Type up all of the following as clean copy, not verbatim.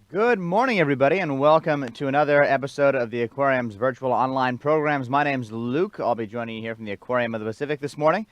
Good morning, everybody, and welcome to another episode of the Aquarium's virtual online programs. My name's Luke. I'll be joining you here from the Aquarium of the Pacific this morning.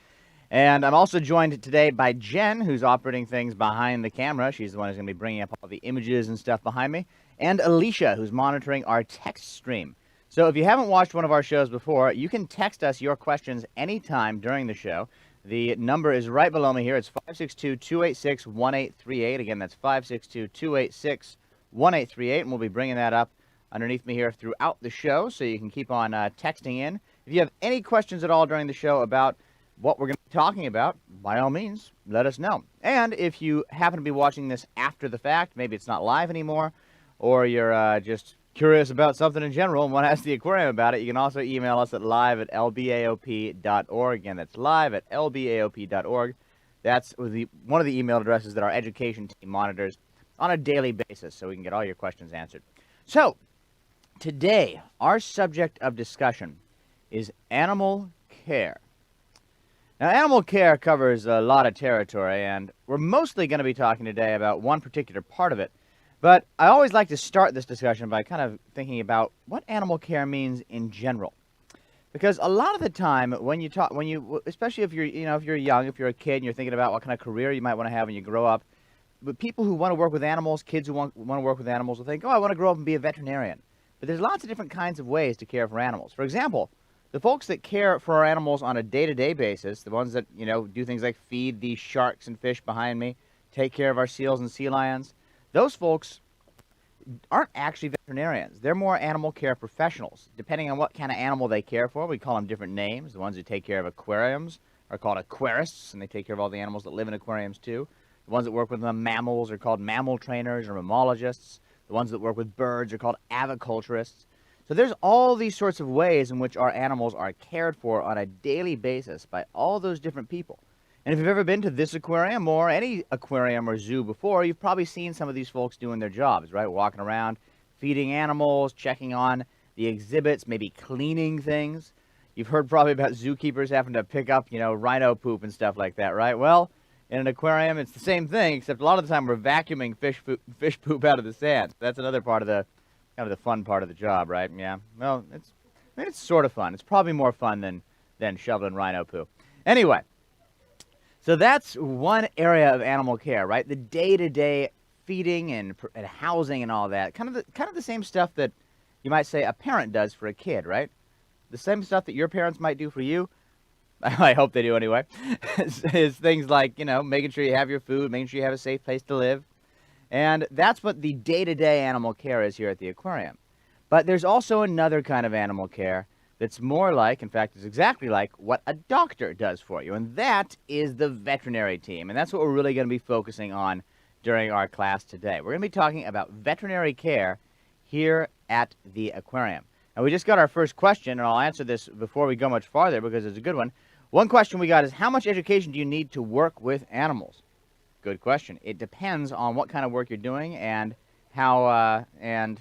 And I'm also joined today by Jen, who's operating things behind the camera. She's the one who's going to be bringing up all the images and stuff behind me. And Alicia, who's monitoring our text stream. So if you haven't watched one of our shows before, you can text us your questions anytime during the show. The number is right below me here. It's 562-286-1838. Again, that's 562-286-1838, and we'll be bringing that up underneath me here throughout the show, so you can keep on texting in. If you have any questions at all during the show about what we're going to be talking about, by all means, let us know. And if you happen to be watching this after the fact, maybe it's not live anymore, or you're just curious about something in general and want to ask the aquarium about it, you can also email us at live@lbaop.org. Again, that's live@lbaop.org. That's one of the email addresses that our education team monitors on a daily basis, so we can get all your questions answered. So, today, our subject of discussion is animal care. Now, animal care covers a lot of territory, and we're mostly going to be talking today about one particular part of it. But I always like to start this discussion by kind of thinking about what animal care means in general. Because a lot of the time, especially if you're young, if you're a kid and you're thinking about what kind of career you might want to have when you grow up, but people who want to work with animals, kids who want to work with animals will think, oh, I want to grow up and be a veterinarian. But there's lots of different kinds of ways to care for animals. For example, the folks that care for our animals on a day-to-day basis, the ones that, do things like feed these sharks and fish behind me, take care of our seals and sea lions, those folks aren't actually veterinarians. They're more animal care professionals. Depending on what kind of animal they care for, we call them different names. The ones who take care of aquariums are called aquarists, and they take care of all the animals that live in aquariums too. The ones that work with the mammals are called mammal trainers or mammalogists. The ones that work with birds are called aviculturists. So there's all these sorts of ways in which our animals are cared for on a daily basis by all those different people. And if you've ever been to this aquarium or any aquarium or zoo before, you've probably seen some of these folks doing their jobs, right? Walking around, feeding animals, checking on the exhibits, maybe cleaning things. You've heard probably about zookeepers having to pick up, rhino poop and stuff like that, right? Well, in an aquarium, it's the same thing, except a lot of the time we're vacuuming fish poop out of the sand. That's another part of the fun part of the job, right? Yeah. Well, it's sort of fun. It's probably more fun than shoveling rhino poo. Anyway. So that's one area of animal care, right? The day-to-day feeding and housing and all that. Kind of the same stuff that you might say a parent does for a kid, right? The same stuff that your parents might do for you. I hope they do anyway. is things like, making sure you have your food, making sure you have a safe place to live. And that's what the day-to-day animal care is here at the aquarium. But there's also another kind of animal care that's more like, in fact, it's exactly like what a doctor does for you, and that is the veterinary team, and that's what we're really going to be focusing on during our class today. We're going to be talking about veterinary care here at the aquarium. And we just got our first question, and I'll answer this before we go much farther because it's a good one. One question we got is, how much education do you need to work with animals? Good question. It depends on what kind of work you're doing and how, it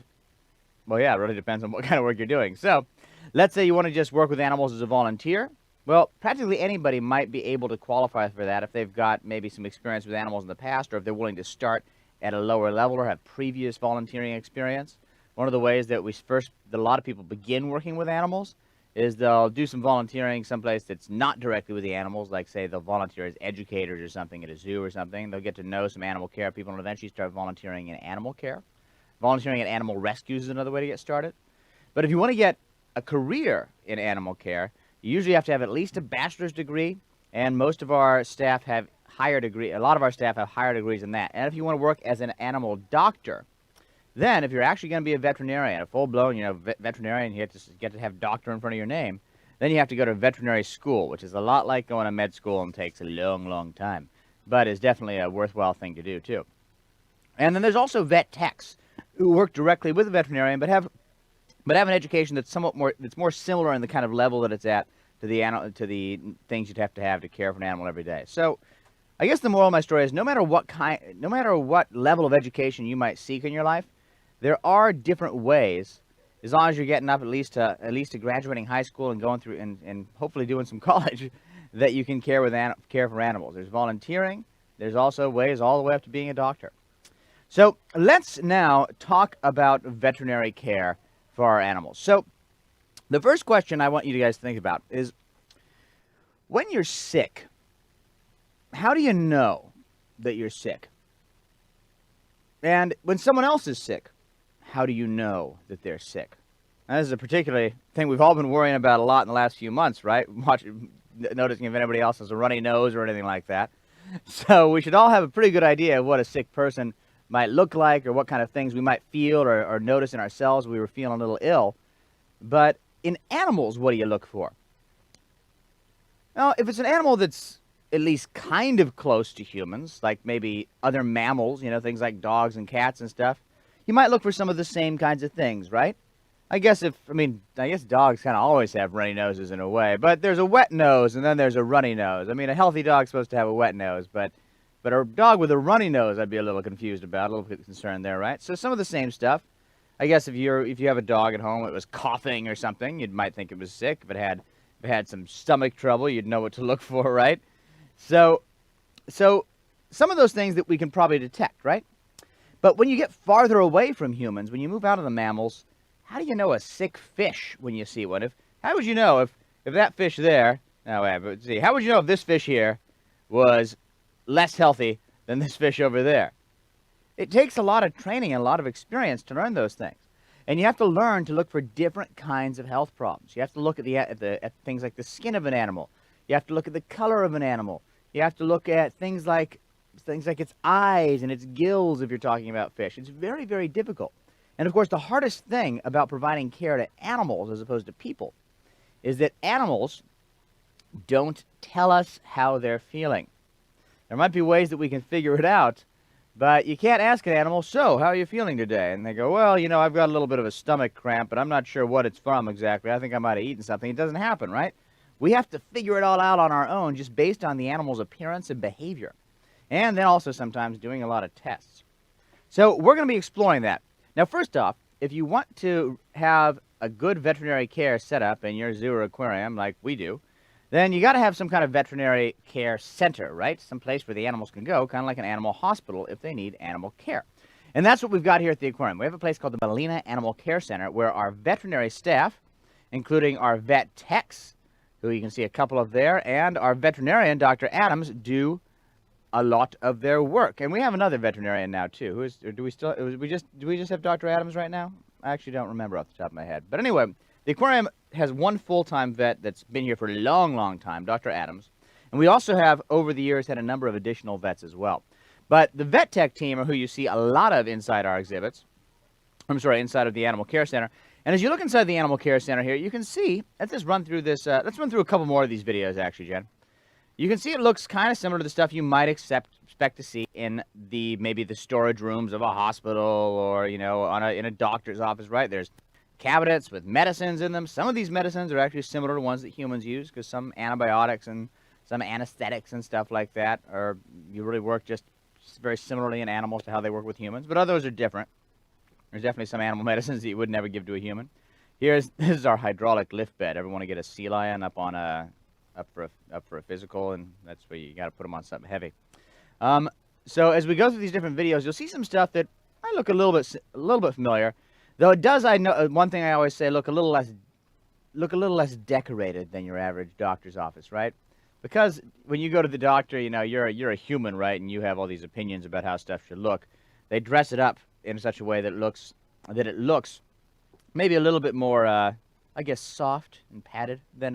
really depends on what kind of work you're doing. So, let's say you want to just work with animals as a volunteer. Well, practically anybody might be able to qualify for that if they've got maybe some experience with animals in the past, or if they're willing to start at a lower level or have previous volunteering experience. One of the ways that a lot of people begin working with animals is they'll do some volunteering someplace that's not directly with the animals, like say they'll volunteer as educators or something at a zoo or something. They'll get to know some animal care people and eventually start volunteering in animal care. Volunteering at animal rescues is another way to get started. But if you want to get a career in animal care, you usually have to have at least a bachelor's degree, and most of our staff have higher degree. A lot of our staff have higher degrees than that. And if you want to work as an animal doctor, then if you're actually going to be a veterinarian, a full-blown, veterinarian, you get to have doctor in front of your name, then you have to go to veterinary school, which is a lot like going to med school and takes a long, long time, but is definitely a worthwhile thing to do too. And then there's also vet techs who work directly with a veterinarian, but have an education that's that's more similar in the kind of level that it's at to the things you'd have to care for an animal every day. So, I guess the moral of my story is no matter what level of education you might seek in your life, there are different ways, as long as you're getting up at least to graduating high school and going through and hopefully doing some college, that you can care for animals. There's volunteering. There's also ways all the way up to being a doctor. So let's now talk about veterinary care for our animals. So the first question I want you guys to think about is, when you're sick, how do you know that you're sick? And when someone else is sick, how do you know that they're sick? Now, this is a particular thing we've all been worrying about a lot in the last few months, right? Noticing if anybody else has a runny nose or anything like that. So we should all have a pretty good idea of what a sick person might look like, or what kind of things we might feel or notice in ourselves when we were feeling a little ill. But in animals, what do you look for? Well, if it's an animal that's at least kind of close to humans, like maybe other mammals, things like dogs and cats and stuff, you might look for some of the same kinds of things, right? I guess dogs kind of always have runny noses in a way, but there's a wet nose and then there's a runny nose. I mean, a healthy dog's supposed to have a wet nose, but a dog with a runny nose, I'd be a little confused about, a little bit concerned there, right? So some of the same stuff. I guess if you have a dog at home, it was coughing or something, you might think it was sick. If it had some stomach trouble, you'd know what to look for, right? So some of those things that we can probably detect, right? But when you get farther away from humans, when you move out of the mammals, how do you know a sick fish when you see one? How would you know if that fish there? No, wait, but see, how would you know if this fish here was less healthy than this fish over there? It takes a lot of training and a lot of experience to learn those things. And you have to learn to look for different kinds of health problems. You have to look at things like the skin of an animal. You have to look at the color of an animal. You have to look at things like its eyes and its gills if you're talking about fish. It's very, very difficult. And of course, the hardest thing about providing care to animals as opposed to people is that animals don't tell us how they're feeling. There might be ways that we can figure it out, but you can't ask an animal, so, how are you feeling today? And they go, well, I've got a little bit of a stomach cramp, but I'm not sure what it's from exactly. I think I might have eaten something. It doesn't happen, right? We have to figure it all out on our own just based on the animal's appearance and behavior. And then also sometimes doing a lot of tests. So we're going to be exploring that. Now, first off, if you want to have a good veterinary care set up in your zoo or aquarium like we do, then you got to have some kind of veterinary care center, right? Some place where the animals can go, kind of like an animal hospital if they need animal care. And that's what we've got here at the aquarium. We have a place called the Molina Animal Care Center where our veterinary staff, including our vet techs, who you can see a couple of there, and our veterinarian, Dr. Adams, do a lot of their work. And we have another veterinarian now too. Do we just have Dr. Adams right now? I actually don't remember off the top of my head. But anyway, the aquarium has one full-time vet that's been here for a long, long time, Dr. Adams. And we also have, over the years, had a number of additional vets as well. But the vet tech team are who you see a lot of inside our exhibits. Inside of the Animal Care Center. And as you look inside the Animal Care Center here, you can see, let's run through a couple more of these videos, actually, Jen. You can see it looks kind of similar to the stuff you might expect to see in maybe the storage rooms of a hospital or, in a doctor's office, right? There's cabinets with medicines in them. Some of these medicines are actually similar to ones that humans use because some antibiotics and some anesthetics and stuff like that you really work just very similarly in animals to how they work with humans, but others are different. There's definitely some animal medicines that you would never give to a human. This is our hydraulic lift bed. Ever want to get a sea lion up for a physical, and that's where you got to put them on something heavy. So as we go through these different videos, you'll see some stuff that might look a little bit familiar, though it does. I know one thing I always say: look a little less decorated than your average doctor's office, right? Because when you go to the doctor, you're a human, right? And you have all these opinions about how stuff should look. They dress it up in such a way that it looks maybe a little bit more, I guess, soft and padded than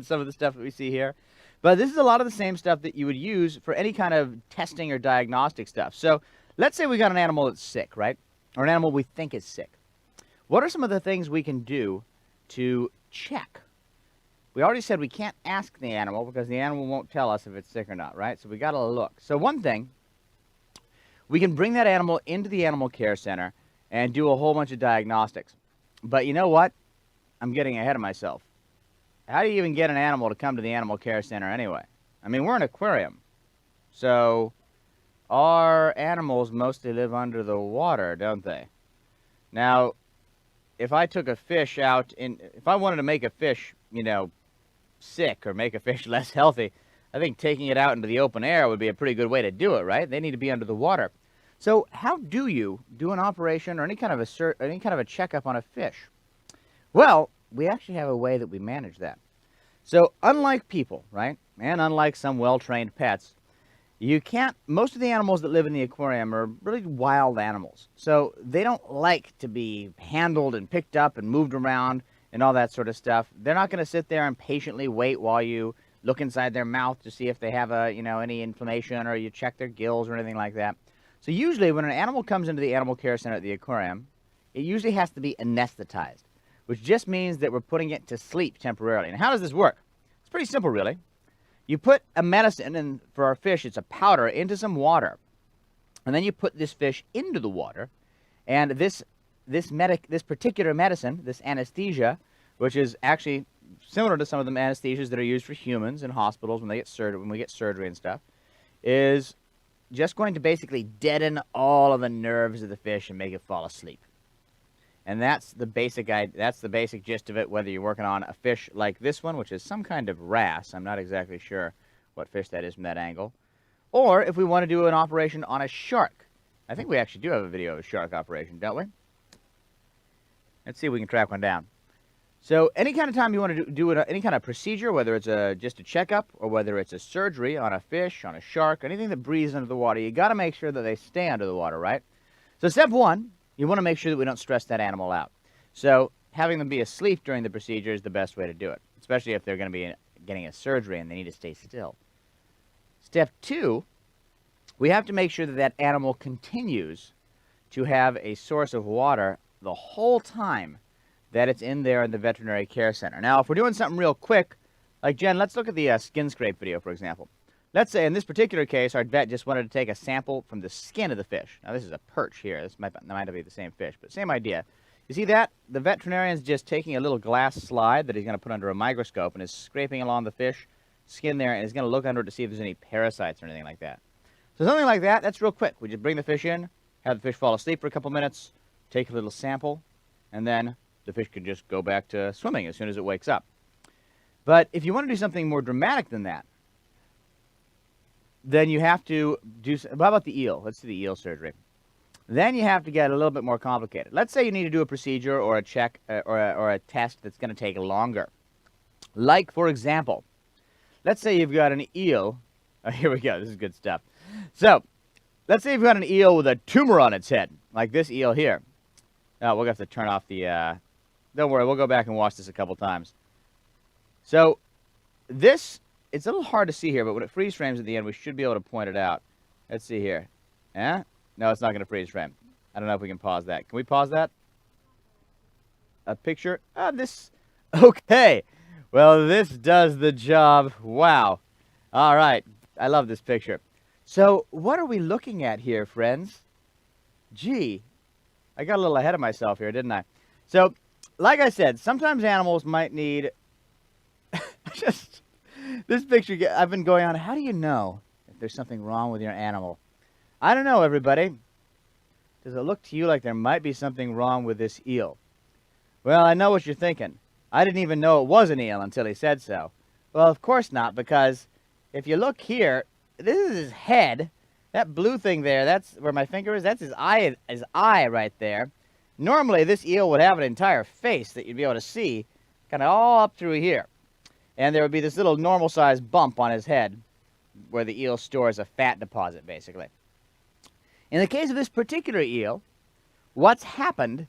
some of the stuff that we see here. But this is a lot of the same stuff that you would use for any kind of testing or diagnostic stuff. So let's say we got an animal that's sick, right? Or an animal we think is sick. What are some of the things we can do to check? We already said we can't ask the animal because the animal won't tell us if it's sick or not, right? So we got to look. So one thing, we can bring that animal into the Animal Care Center and do a whole bunch of diagnostics. But you know what? I'm getting ahead of myself. How do you even get an animal to come to the Animal Care Center anyway? I mean, we're an aquarium. So our animals mostly live under the water, don't they? Now, if I took a fish out if I wanted to make a fish, sick or make a fish less healthy, I think taking it out into the open air would be a pretty good way to do it, right? They need to be under the water. So how do you do an operation or any kind of a checkup on a fish? Well, we actually have a way that we manage that. So unlike people, right, and unlike some well-trained pets, most of the animals that live in the aquarium are really wild animals. So they don't like to be handled and picked up and moved around and all that sort of stuff. They're not going to sit there and patiently wait while you look inside their mouth to see if they have any inflammation, or you check their gills or anything like that. So usually when an animal comes into the animal care center at the aquarium, it usually has to be anesthetized, which just means that we're putting it to sleep temporarily. And how does this work? It's pretty simple, really. You put a medicine, and for our fish, it's a powder, into some water. And then you put this fish into the water, and this particular medicine, this anesthesia, which is actually similar to some of the anesthesias that are used for humans in hospitals when we get surgery and stuff, is just going to basically deaden all of the nerves of the fish and make it fall asleep. And that's the basic gist of it, whether you're working on a fish like this one, which is some kind of wrasse. I'm not exactly sure what fish that is from that angle. Or if we want to do an operation on a shark. I think we actually do have a video of a shark operation, don't we? Let's see if we can track one down. So any kind of time you want to do any kind of procedure, whether it's just a checkup or whether it's a surgery on a fish, on a shark, anything that breathes under the water, you got to make sure that they stay under the water, right? So step one, you want to make sure that we don't stress that animal out. So having them be asleep during the procedure is the best way to do it, especially if they're going to be getting a surgery and they need to stay still. Step two, we have to make sure that that animal continues to have a source of water the whole time that it's in there in the veterinary care center. Now, if we're doing something real quick, like Jen, let's look at the skin scrape video, for example. Let's say in this particular case, our vet just wanted to take a sample from the skin of the fish. Now, this is a perch here. This might not be the same fish, but same idea. You see that? The veterinarian's just taking a little glass slide that he's going to put under a microscope and is scraping along the fish skin there, and is going to look under it to see if there's any parasites or anything like that. So something like that, that's real quick. We just bring the fish in, have the fish fall asleep for a couple minutes, take a little sample, and then the fish can just go back to swimming as soon as it wakes up. But if you want to do something more dramatic than that, then you have to do... How about the eel? Let's do the eel surgery. Then you have to get a little bit more complicated. Let's say you need to do a procedure or a check or a test that's going to take longer. Like, for example, let's say you've got an eel. Oh, here we go. This is good stuff. So, let's say you've got an eel with a tumor on its head, like this eel here. Now, we'll have to turn off the... Don't worry, we'll go back and watch this a couple times. So, this... It's a little hard to see here, but when it freeze frames at the end, we should be able to point it out. Let's see here. Yeah? No, it's not going to freeze frame. I don't know if we can pause that. Can we pause that? A picture? This... Okay. Well, this does the job. Wow. All right. I love this picture. So, what are we looking at here, friends? Gee. I got a little ahead of myself here, didn't I? So, like I said, sometimes animals might need... This picture, I've been going on, how do you know if there's something wrong with your animal? I don't know, everybody. Does it look to you like there might be something wrong with this eel? Well, I know what you're thinking. I didn't even know it was an eel until he said so. Well, of course not, because if you look here, this is his head. That blue thing there, that's where my finger is. That's his eye right there. Normally, this eel would have an entire face that you'd be able to see, kind of all up through here. And there would be this little normal-sized bump on his head where the eel stores a fat deposit, basically. In the case of this particular eel, what's happened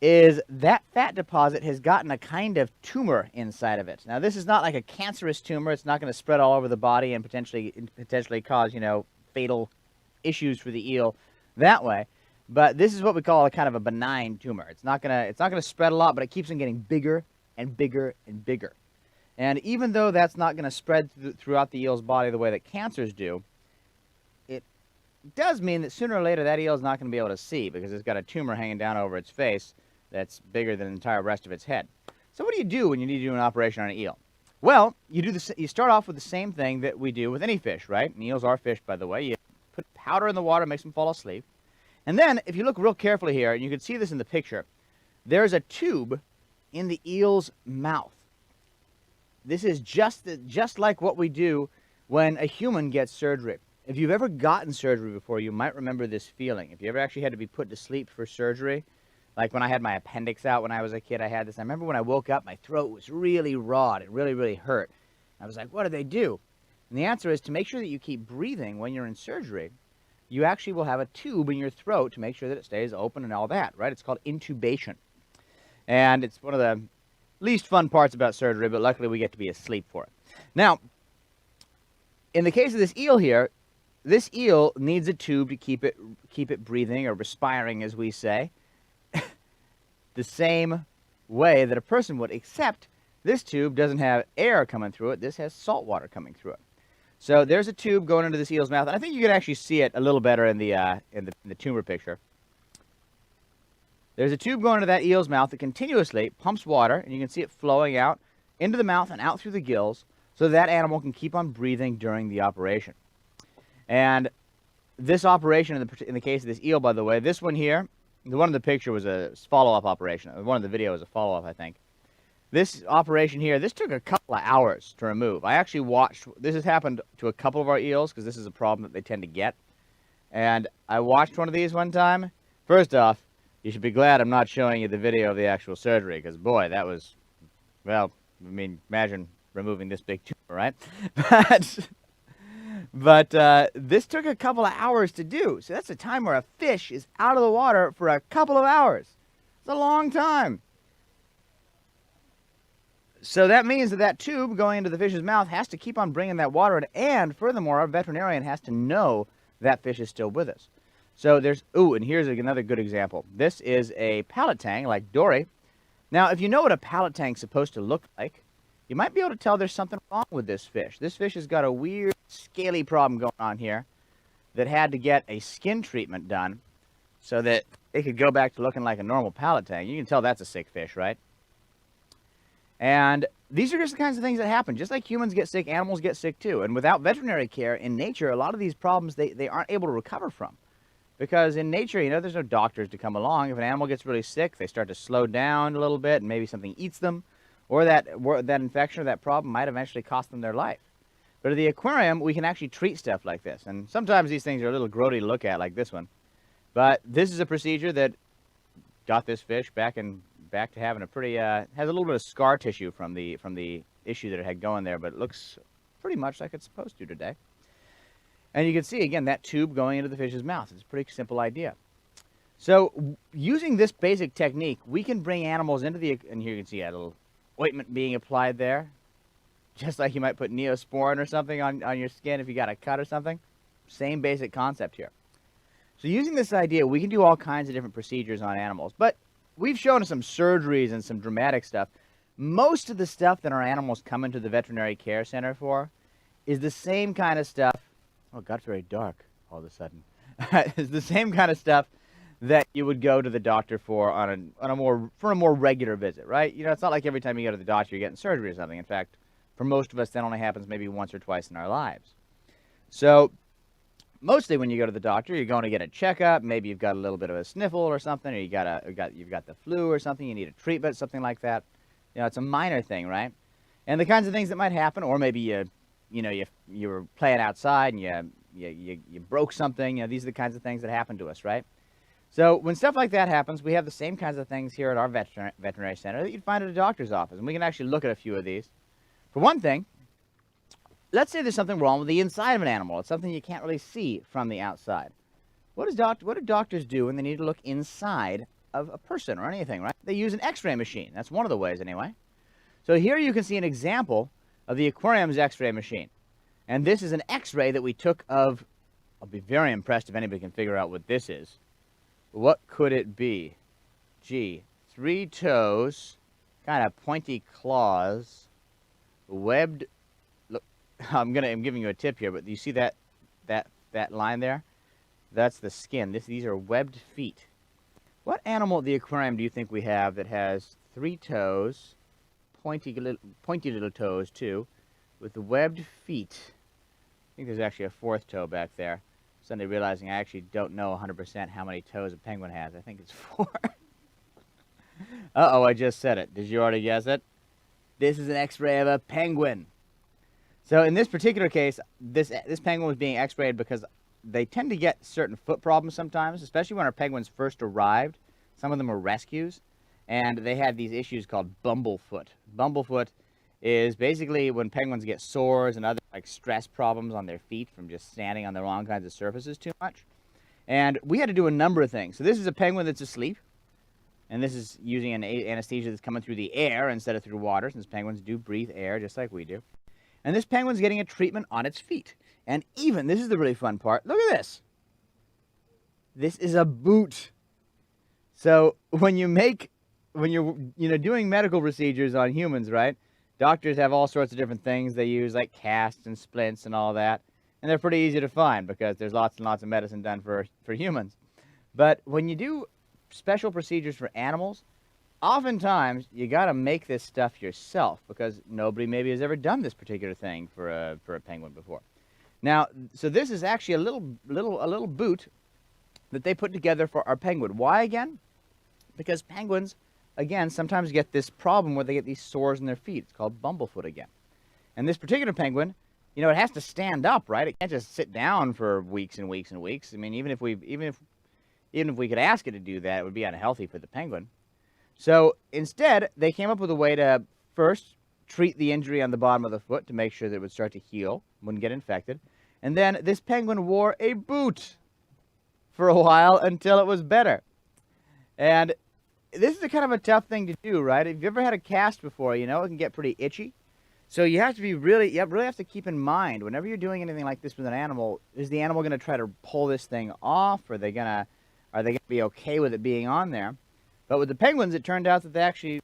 is that fat deposit has gotten a kind of tumor inside of it. Now, this is not like a cancerous tumor. It's not going to spread all over the body and potentially cause, fatal issues for the eel that way. But this is what we call a kind of a benign tumor. It's not going to spread a lot, but it keeps on getting bigger and bigger and bigger. And even though that's not going to spread throughout the eel's body the way that cancers do, it does mean that sooner or later that eel is not going to be able to see because it's got a tumor hanging down over its face that's bigger than the entire rest of its head. So what do you do when you need to do an operation on an eel? Well, you start off with the same thing that we do with any fish, right? And eels are fish, by the way. You put powder in the water, makes them fall asleep. And then, if you look real carefully here, and you can see this in the picture, there's a tube in the eel's mouth. This is just like what we do when a human gets surgery. if you've ever gotten surgery before, you might remember this feeling. If you ever actually had to be put to sleep for surgery, like when I had my appendix out when I was a kid, I had this. I remember when I woke up, my throat was really raw. It really, really hurt. I was like, what do they do? And the answer is to make sure that you keep breathing when you're in surgery, you actually will have a tube in your throat to make sure that it stays open and all that, right? It's called intubation. And it's one of the least fun parts about surgery, but luckily we get to be asleep for it. Now, in the case of this eel here, this eel needs a tube to keep it breathing, or respiring, as we say, the same way that a person would, except this tube doesn't have air coming through it. This has salt water coming through it. So there's a tube going into this eel's mouth, and I think you can actually see it a little better in the tumor picture. There's a tube going into that eel's mouth that continuously pumps water, and you can see it flowing out into the mouth and out through the gills, so that animal can keep on breathing during the operation. And this operation, in the case of this eel, by the way, this one here, the one in the picture was a follow-up operation. The one in the video was a follow-up, I think. This operation here, this took a couple of hours to remove. I actually watched, this has happened to a couple of our eels, because this is a problem that they tend to get. And I watched one of these one time. First off, you should be glad I'm not showing you the video of the actual surgery, because boy, that was, well, I mean, imagine removing this big tumor, right? But this took a couple of hours to do. So that's a time where a fish is out of the water for a couple of hours. It's a long time. So that means that tube going into the fish's mouth has to keep on bringing that water in, and furthermore, our veterinarian has to know that fish is still with us. So there's, ooh, and here's another good example. This is a pallet tang, like Dory. Now, if you know what a pallet tang's supposed to look like, you might be able to tell there's something wrong with this fish. This fish has got a weird, scaly problem going on here that had to get a skin treatment done so that it could go back to looking like a normal pallet tang. You can tell that's a sick fish, right? And these are just the kinds of things that happen. Just like humans get sick, animals get sick too. And without veterinary care in nature, a lot of these problems they aren't able to recover from. Because in nature, you know, there's no doctors to come along. If an animal gets really sick, they start to slow down a little bit, and maybe something eats them, or that infection or that problem might eventually cost them their life. But at the aquarium, we can actually treat stuff like this. And sometimes these things are a little grody to look at, like this one. But this is a procedure that got this fish back to having a pretty, has a little bit of scar tissue from the issue that it had going there, but it looks pretty much like it's supposed to today. And you can see, again, that tube going into the fish's mouth. It's a pretty simple idea. So using this basic technique, we can bring animals into the, and here you can see a little ointment being applied there, just like you might put Neosporin or something on your skin if you got a cut or something. Same basic concept here. So using this idea, we can do all kinds of different procedures on animals. But we've shown some surgeries and some dramatic stuff. Most of the stuff that our animals come into the Veterinary Care Center for is the same kind of stuff. Oh, it got very dark all of a sudden. It's the same kind of stuff that you would go to the doctor for on a more regular visit, right? You know, it's not like every time you go to the doctor you're getting surgery or something. In fact, for most of us, that only happens maybe once or twice in our lives. So mostly when you go to the doctor, you're going to get a checkup. Maybe you've got a little bit of a sniffle or something, or you've got the flu or something. You need a treatment, something like that. You know, it's a minor thing, right? And the kinds of things that might happen, or maybe you were playing outside and you broke something. You know, these are the kinds of things that happen to us, right? So when stuff like that happens, we have the same kinds of things here at our veterinary center that you'd find at a doctor's office, and we can actually look at a few of these. For one thing, let's say there's something wrong with the inside of an animal. It's something you can't really see from the outside. What do doctors do when they need to look inside of a person or anything, right? They use an X-ray machine. That's one of the ways, anyway. So here you can see an example of the aquarium's X-ray machine. And this is an X-ray that we took of, I'll be very impressed if anybody can figure out what this is. What could it be? Gee, 3 toes, kind of pointy claws, webbed. Look, I'm giving you a tip here, but you see that line there? That's the skin. These are webbed feet. What animal at the aquarium do you think we have that has 3 toes, pointy little toes too, with the webbed feet? I think there's actually a 4th toe back there. Suddenly realizing I actually don't know 100% how many toes a penguin has. I think it's 4. Uh-oh, I just said it. Did you already guess it? This is an X-ray of a penguin. So in this particular case, this penguin was being x-rayed because they tend to get certain foot problems sometimes, especially when our penguins first arrived. Some of them were rescues, and they had these issues called bumblefoot. Bumblefoot is basically when penguins get sores and other like stress problems on their feet from just standing on the wrong kinds of surfaces too much. And we had to do a number of things. So this is a penguin that's asleep, and this is using an anesthesia that's coming through the air instead of through water, since penguins do breathe air just like we do. And this penguin's getting a treatment on its feet. And even, this is the really fun part, look at this. This is a boot. So when you're doing medical procedures on humans, right? Doctors have all sorts of different things they use, like casts and splints and all that. And they're pretty easy to find because there's lots and lots of medicine done for humans. But when you do special procedures for animals, oftentimes you got to make this stuff yourself because nobody maybe has ever done this particular thing for a penguin before. Now, so this is actually a little boot that they put together for our penguin. Why again? Because penguins, again, sometimes get this problem where they get these sores in their feet. It's called bumblefoot again. And this particular penguin, you know, it has to stand up, right? It can't just sit down for weeks and weeks and weeks. I mean, even if we could ask it to do that, it would be unhealthy for the penguin. So instead, they came up with a way to first treat the injury on the bottom of the foot to make sure that it would start to heal, wouldn't get infected. And then this penguin wore a boot for a while until it was better. And this is a kind of a tough thing to do, right? If you've ever had a cast before, you know, it can get pretty itchy. So you have to be really have to keep in mind, whenever you're doing anything like this with an animal, is the animal going to try to pull this thing off? Are they going to be okay with it being on there? But with the penguins, it turned out that they actually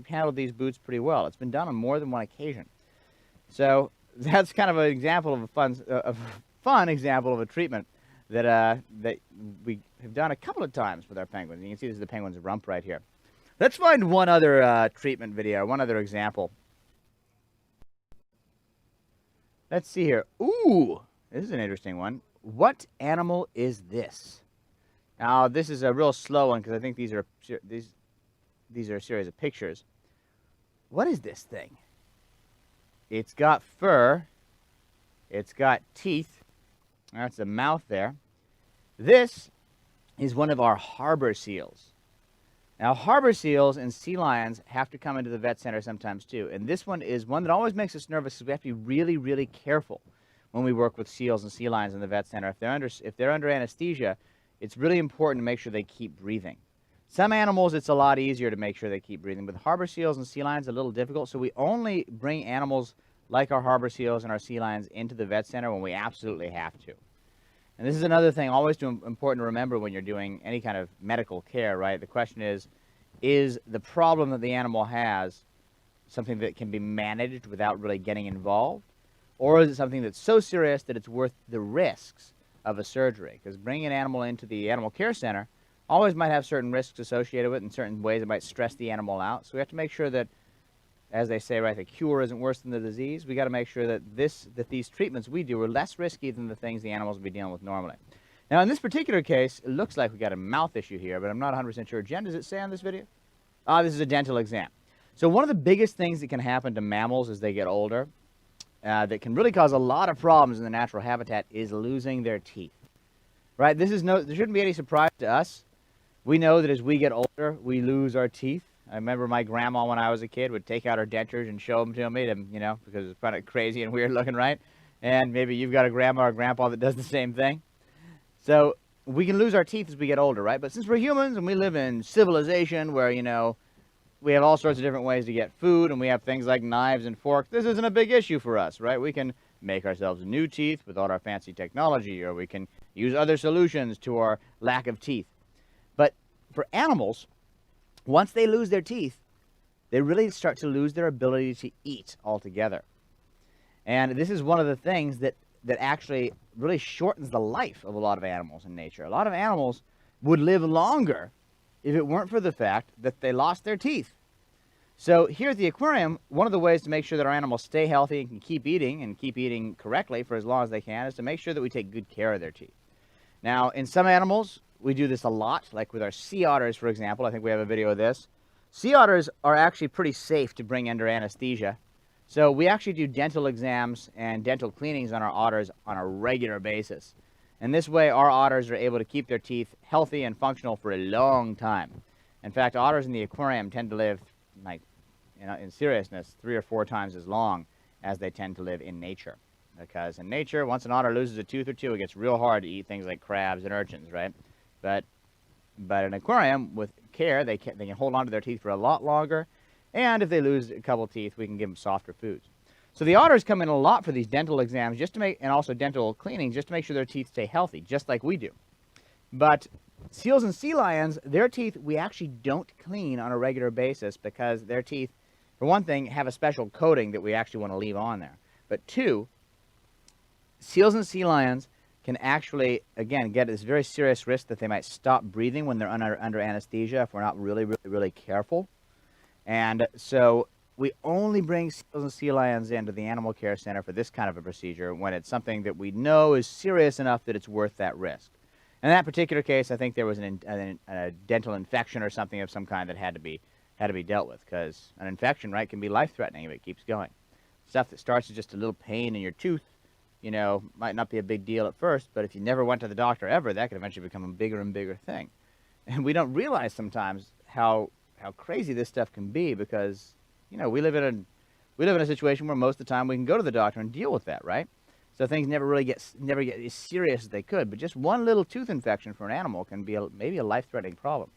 handled these boots pretty well. It's been done on more than one occasion. So that's kind of an example of a fun example of a treatment that we have done a couple of times with our penguins. You can see this is the penguin's rump right here. Let's find one other treatment video, one other example. Let's see here. Ooh, this is an interesting one. What animal is this? Now, this is a real slow one because I think these are a series of pictures. What is this thing? It's got fur. It's got teeth. That's the mouth there. This is one of our harbor seals. Now, harbor seals and sea lions have to come into the vet center sometimes too. And this one is one that always makes us nervous because we have to be really, really careful when we work with seals and sea lions in the vet center. If they're under anesthesia, it's really important to make sure they keep breathing. Some animals, it's a lot easier to make sure they keep breathing. With harbor seals and sea lions, it's a little difficult. So we only bring animals like our harbor seals and our sea lions into the vet center when we absolutely have to. And this is another thing always important to remember when you're doing any kind of medical care, right? The question is the problem that the animal has something that can be managed without really getting involved? Or is it something that's so serious that it's worth the risks of a surgery? Because bringing an animal into the animal care center always might have certain risks associated with it, in certain ways it might stress the animal out. So we have to make sure that, as they say, right, the cure isn't worse than the disease. We got to make sure that these treatments we do are less risky than the things the animals would be dealing with normally. Now, in this particular case, it looks like we got a mouth issue here, but I'm not 100% sure. Jen, does it say on this video? This is a dental exam. So one of the biggest things that can happen to mammals as they get older that can really cause a lot of problems in the natural habitat is losing their teeth. Right? There shouldn't be any surprise to us. We know that as we get older, we lose our teeth. I remember my grandma, when I was a kid, would take out her dentures and show them to me, because it's kind of crazy and weird looking, right? And maybe you've got a grandma or grandpa that does the same thing. So we can lose our teeth as we get older, right? But since we're humans and we live in civilization where, we have all sorts of different ways to get food and we have things like knives and forks, this isn't a big issue for us, right? We can make ourselves new teeth without our fancy technology, or we can use other solutions to our lack of teeth. But for animals, once they lose their teeth, they really start to lose their ability to eat altogether. And this is one of the things that actually really shortens the life of a lot of animals in nature. A lot of animals would live longer if it weren't for the fact that they lost their teeth. So here at the aquarium, one of the ways to make sure that our animals stay healthy and can keep eating correctly for as long as they can, is to make sure that we take good care of their teeth. Now, in some animals, we do this a lot, like with our sea otters, for example. I think we have a video of this. Sea otters are actually pretty safe to bring under anesthesia So we actually do dental exams and dental cleanings on our otters on a regular basis. And this way, our otters are able to keep their teeth healthy and functional for a long time. In fact, otters in the aquarium tend to live, like, in seriousness, 3 or 4 times as long as they tend to live in nature. Because in nature, once an otter loses a tooth or two, it gets real hard to eat things like crabs and urchins, right? But in an aquarium, with care, they can hold on to their teeth for a lot longer. And if they lose a couple teeth, we can give them softer foods. So the otters come in a lot for these dental exams and also dental cleanings, just to make sure their teeth stay healthy, just like we do. But seals and sea lions, their teeth, we actually don't clean on a regular basis because their teeth, for one thing, have a special coating that we actually want to leave on there. But 2, seals and sea lions can actually, again, get this very serious risk that they might stop breathing when they're under anesthesia if we're not really careful. And so we only bring seals and sea lions into the Animal Care Center for this kind of a procedure when it's something that we know is serious enough that it's worth that risk. In that particular case, I think there was a dental infection or something of some kind that had to be dealt with, because an infection, right, can be life-threatening if it keeps going. Stuff that starts as just a little pain in your tooth, might not be a big deal at first, but if you never went to the doctor ever, that could eventually become a bigger and bigger thing. And we don't realize sometimes how crazy this stuff can be, because we live in a situation where most of the time we can go to the doctor and deal with that, right? So things never get as serious as they could. But just one little tooth infection for an animal can be maybe a life-threatening problem.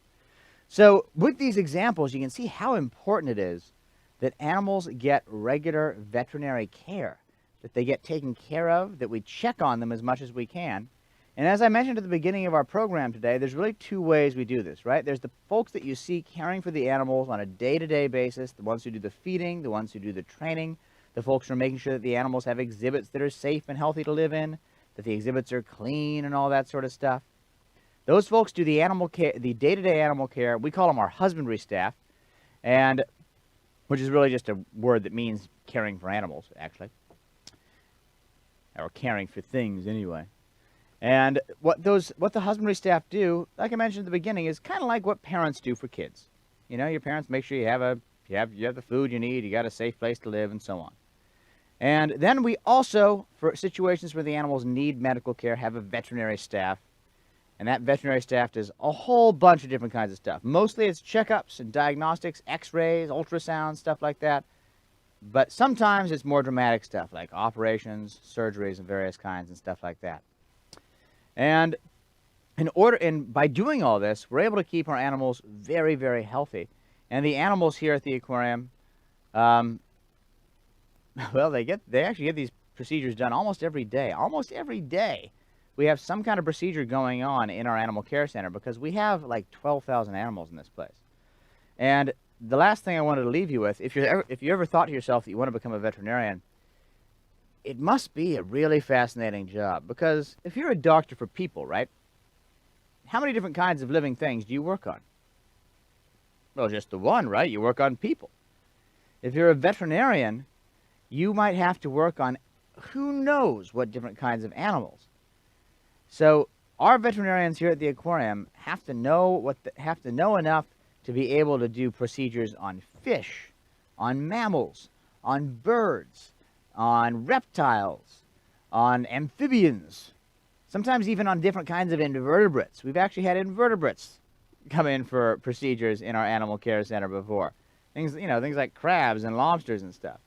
So with these examples, you can see how important it is that animals get regular veterinary care, that they get taken care of, that we check on them as much as we can. And as I mentioned at the beginning of our program today, there's really 2 ways we do this, right? There's the folks that you see caring for the animals on a day-to-day basis, the ones who do the feeding, the ones who do the training, the folks who are making sure that the animals have exhibits that are safe and healthy to live in, that the exhibits are clean and all that sort of stuff. Those folks do the animal care, the day-to-day animal care. We call them our husbandry staff, and which is really just a word that means caring for animals, actually, or caring for things anyway. And what the husbandry staff do, like I mentioned at the beginning, is kind of like what parents do for kids. Your parents make sure you have the food you need, you got a safe place to live, and so on. And then we also, for situations where the animals need medical care, have a veterinary staff. And that veterinary staff does a whole bunch of different kinds of stuff. Mostly it's checkups and diagnostics, X-rays, ultrasounds, stuff like that. But sometimes it's more dramatic stuff, like operations, surgeries of various kinds and stuff like that. And by doing all this, we're able to keep our animals very, very healthy. And the animals here at the aquarium, well, they actually get these procedures done almost every day. Almost every day, we have some kind of procedure going on in our animal care center, because we have like 12,000 animals in this place. And the last thing I wanted to leave you with, if you ever thought to yourself that you want to become a veterinarian, it must be a really fascinating job, because if you're a doctor for people, right, how many different kinds of living things do you work on? Well, just the one, right? You work on people. If you're a veterinarian, you might have to work on who knows what different kinds of animals. So our veterinarians here at the aquarium have to know enough to be able to do procedures on fish, on mammals, on birds, on reptiles, on amphibians, sometimes even on different kinds of invertebrates. We've actually had invertebrates come in for procedures in our animal care center before. Things like crabs and lobsters and stuff.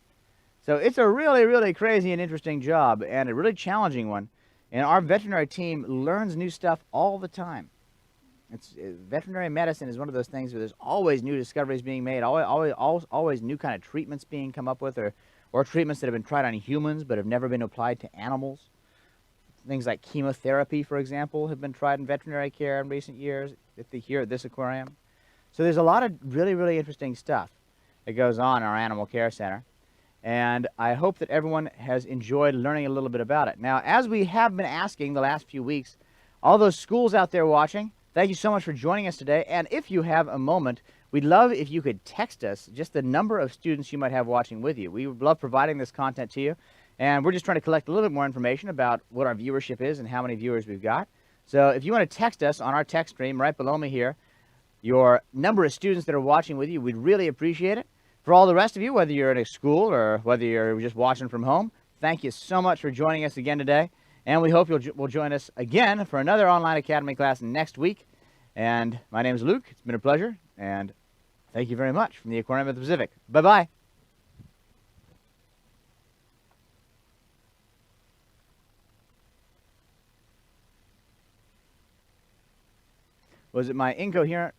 So it's a really, really crazy and interesting job, and a really challenging one. And our veterinary team learns new stuff all the time. Veterinary medicine is one of those things where there's always new discoveries being made, always new kind of treatments being come up with, or treatments that have been tried on humans but have never been applied to animals. Things like chemotherapy, for example, have been tried in veterinary care in recent years here at this aquarium. So there's a lot of really, really interesting stuff that goes on in our animal care center. And I hope that everyone has enjoyed learning a little bit about it. Now, as we have been asking the last few weeks, all those schools out there watching, thank you so much for joining us today. And if you have a moment, we'd love if you could text us just the number of students you might have watching with you. We would love providing this content to you. And we're just trying to collect a little bit more information about what our viewership is and how many viewers we've got. So if you want to text us on our text stream right below me here, your number of students that are watching with you, we'd really appreciate it. For all the rest of you, whether you're at a school or whether you're just watching from home, thank you so much for joining us again today. And we hope will join us again for another online academy class next week. And my name is Luke. It's been a pleasure. And thank you very much from the Aquarium of the Pacific. Bye-bye. Was it my incoherent